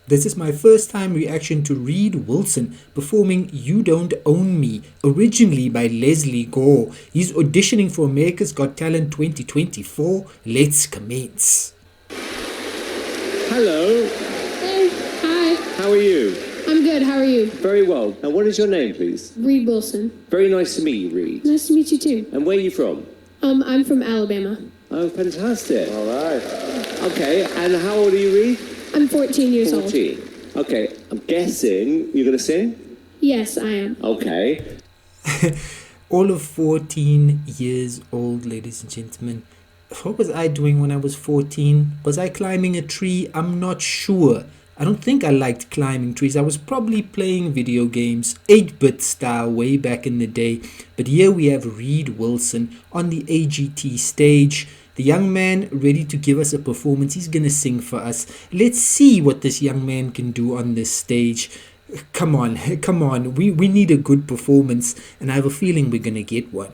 This is my first time reaction to Reid Wilson performing You Don't Own Me, originally by Leslie Gore. He's auditioning for America's Got Talent 2024. Let's commence. Hello. Hey, hi. How are you? I'm good. How are you? Very well. Now, what is your name, please? Reid Wilson. Very nice to meet you, Reid. Nice to meet you too. And where are you from? I'm from Alabama. Oh, fantastic. All right. Okay, and how old are you, Reid? I'm 14 years 14. Okay, I'm guessing you're going to sing? old. Yes, I am. Okay. All of 14 years old, ladies and gentlemen. What was I doing when I was 14? Was I climbing a tree? I'm not sure. I don't think I liked climbing trees. I was probably playing video games, 8-bit style, way back in the day. But here we have Reid Wilson on the AGT stage. The young man ready to give us a performance. He's going to sing for us. Let's see what this young man can do on this stage. Come on, come on. We need a good performance, and I have a feeling we're going to get one.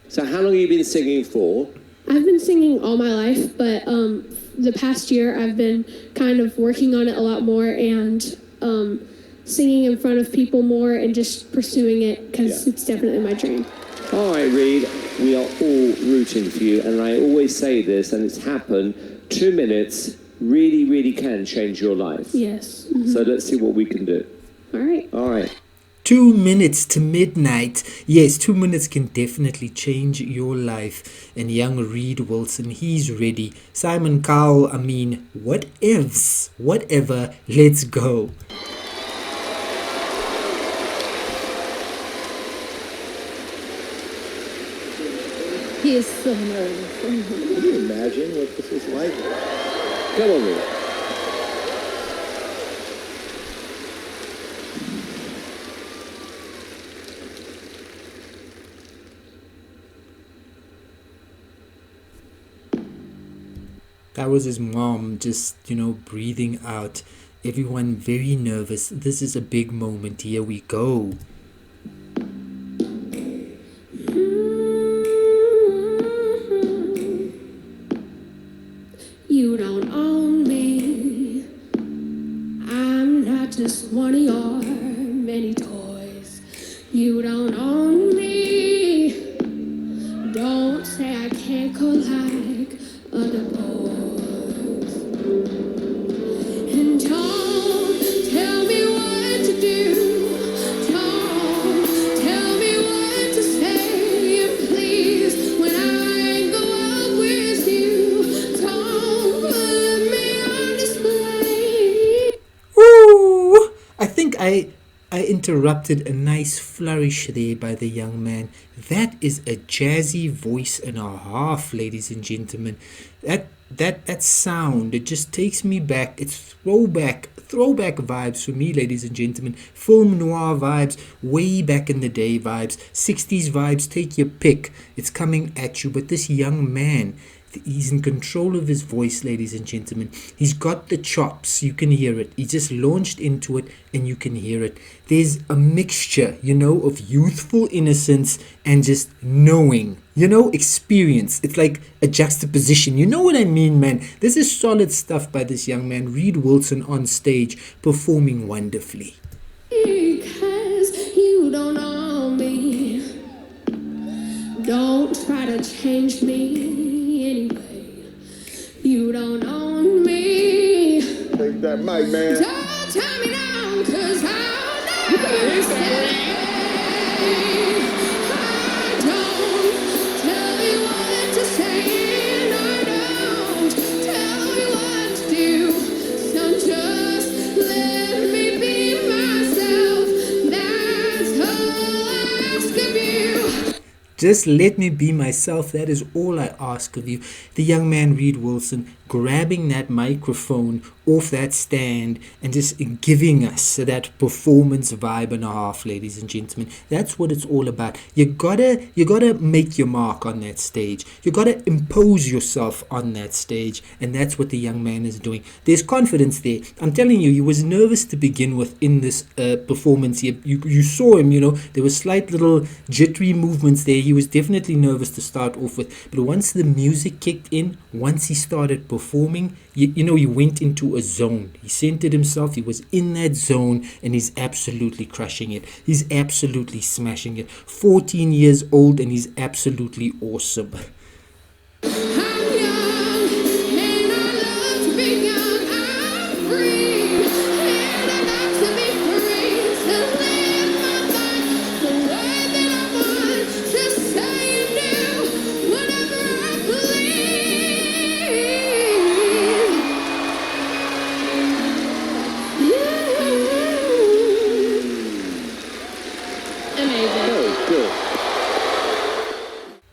So how long have you been singing for? I've been singing all my life, but the past year I've been kind of working on it a lot more and singing in front of people more and just pursuing it because it's definitely my dream. All right, Reid, we are all rooting for you, and I always say this, and it's happened, 2 minutes really, really can change your life. Yes. So let's see what we can do. All right. All right. 2 minutes to midnight. Yes, 2 minutes can definitely change your life. And young Reid Wilson, he's ready. Simon Cowell, I mean, what ifs? Whatever, let's go. He is so nervous. Can you imagine what this is like? Come on, Reid. That was his mom just, breathing out. Everyone very nervous. This is a big moment. Here we go. You don't own me. I'm not just one of your many toys. You don't own me. Don't say I can't go like other boys. And don't tell me what to do. Don't tell me what to say. And please, when I go out with you, don't put me on display. Woo! I think I interrupted a nice flourish there by the young man. That is a jazzy voice and a half, ladies and gentlemen. That sound, it just takes me back. It's throwback vibes for me, ladies and gentlemen. Film noir vibes, way back in the day vibes, 60s vibes, take your pick. It's coming at you. But this young man, he's in control of his voice, ladies and gentlemen. He's got the chops. You can hear it. He just launched into it and you can hear it. There's a mixture, of youthful innocence and just knowing, experience. It's like a juxtaposition. You know what I mean, man? This is solid stuff by this young man, Reid Wilson, on stage, performing wonderfully. Because you don't own me. Don't try to change me anyway. You don't own me. Take that mic, man. Don't tell me now, cause I'll never stay. I don't tell you what to say, and I don't tell you what to do. So just let me be myself. That's all I ask of you. Just let me be myself. That is all I ask of you. The young man, Reid Wilson, grabbing that microphone off that stand and just giving us that performance vibe and a half, ladies and gentlemen. That's what it's all about. You gotta make your mark on that stage. You gotta impose yourself on that stage, and that's what the young man is doing. There's confidence there. I'm telling you, he was nervous to begin with in this performance. You saw him, there were slight little jittery movements there. He was definitely nervous to start off with, but once the music kicked in, once he started performing, he went into a zone. He centered himself. He was in that zone, and he's absolutely crushing it. He's absolutely smashing it. 14 years old, and he's absolutely awesome. I'm young and I love to be young. I'm free and I love to be free. To live my life the way that I want. To say and do whatever I believe. Amazing. Oh, good.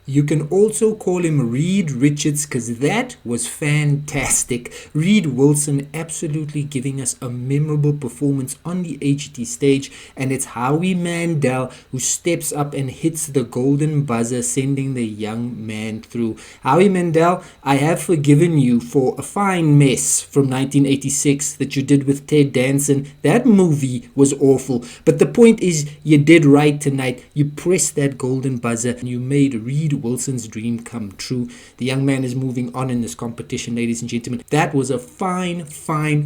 You can also call him Reid Richards, because that was fantastic. Reid Wilson absolutely giving us a memorable performance on the AGT stage, and it's Howie Mandel who steps up and hits the golden buzzer, sending the young man through. Howie Mandel, I have forgiven you for a fine mess from 1986 that you did with Ted Danson. That movie was awful, but the point is, you did right tonight. You pressed that golden buzzer and you made Reid Wilson's dream come true. The young man is moving on in this competition, ladies and gentlemen. That was a fine,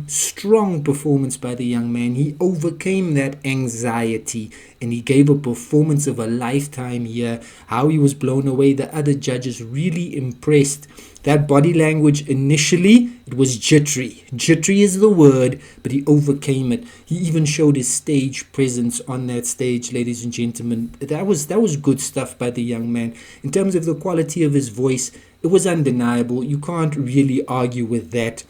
strong performance by the young man. He overcame that anxiety and he gave a performance of a lifetime here. How he was blown away. The other judges really impressed. That body language initially, it was jittery. Jittery is the word, but he overcame it. He even showed his stage presence on that stage, ladies and gentlemen. That was good stuff by the young man. In terms of the quality of his voice, it was undeniable. You can't really argue with that.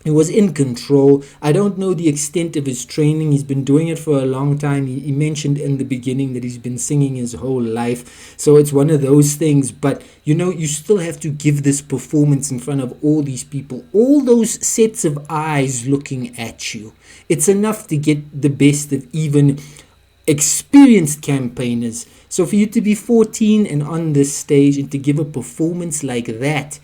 He was in control. I don't know the extent of his training. He's been doing it for a long time. He mentioned in the beginning that he's been singing his whole life. So it's one of those things. But, you still have to give this performance in front of all these people. All those sets of eyes looking at you. It's enough to get the best of even experienced campaigners. So for you to be 14 and on this stage and to give a performance like that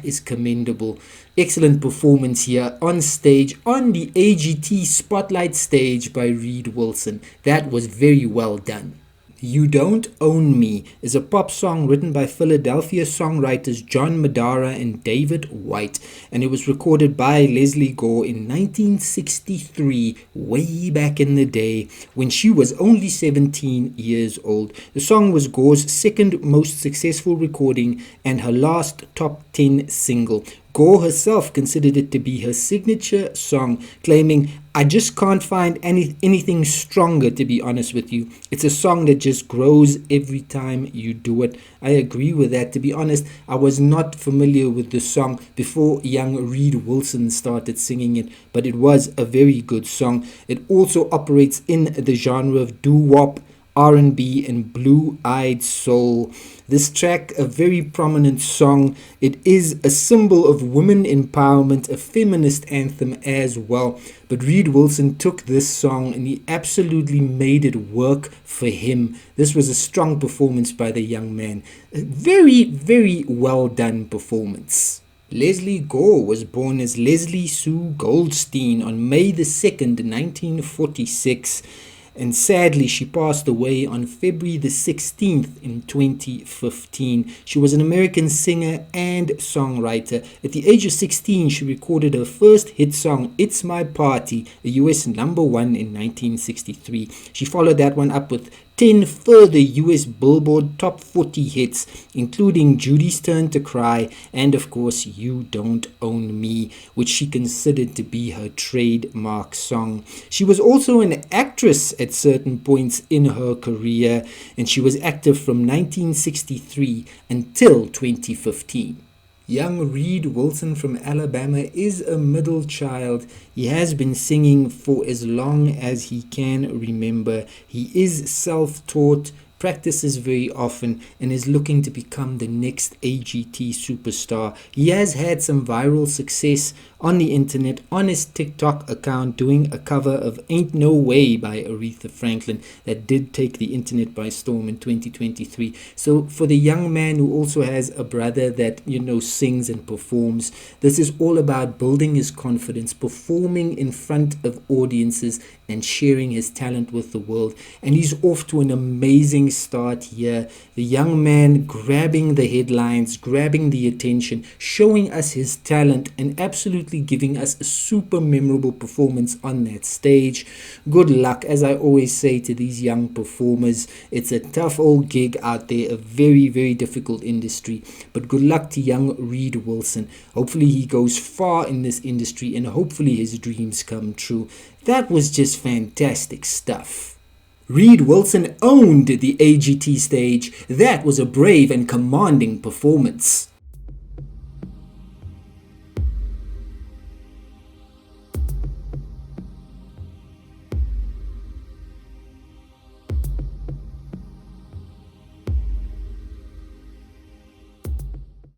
is commendable. Excellent performance here on stage, on the AGT Spotlight stage by Reid Wilson. That was very well done. You Don't Own Me is a pop song written by Philadelphia songwriters John Madara and David White, and it was recorded by Leslie Gore in 1963, way back in the day when she was only 17 years old. The song was Gore's second most successful recording and her last top 10 single. Gore herself considered it to be her signature song, claiming, "I just can't find anything stronger, to be honest with you. It's a song that just grows every time you do it." I agree with that. To be honest, I was not familiar with the song before young Reid Wilson started singing it, but it was a very good song. It also operates in the genre of doo-wop, R&B and blue-eyed soul. This track, a very prominent song. It is a symbol of women empowerment, a feminist anthem as well. But Reid Wilson took this song and he absolutely made it work for him. This was a strong performance by the young man. A very well done performance. Leslie Gore was born as Leslie Sue Goldstein on May the 2nd, 1946. And sadly, she passed away on February the 16th in 2015. She was an American singer and songwriter. At the age of 16, she recorded her first hit song, It's My Party, a US #1 in 1963. She followed that one up with 10 further US Billboard Top 40 hits, including Judy's Turn to Cry and, of course, You Don't Own Me, which she considered to be her trademark song. She was also an actress at certain points in her career, and she was active from 1963 until 2015. Young Reid Wilson from Alabama is a middle child. He has been singing for as long as he can remember. He is self-taught, practices very often, and is looking to become the next AGT superstar. He has had some viral success on the internet, on his TikTok account, doing a cover of Ain't No Way by Aretha Franklin that did take the internet by storm in 2023. So for the young man who also has a brother that, sings and performs, this is all about building his confidence, performing in front of audiences and sharing his talent with the world. And he's off to an amazing start here. The young man grabbing the headlines, grabbing the attention, showing us his talent and absolutely giving us a super memorable performance on that stage. Good luck, as I always say to these young performers. It's a tough old gig out there, a very, very difficult industry. But good luck to young Reid Wilson. Hopefully he goes far in this industry and hopefully his dreams come true. That was just fantastic stuff. Reid Wilson owned the AGT stage. That was a brave and commanding performance.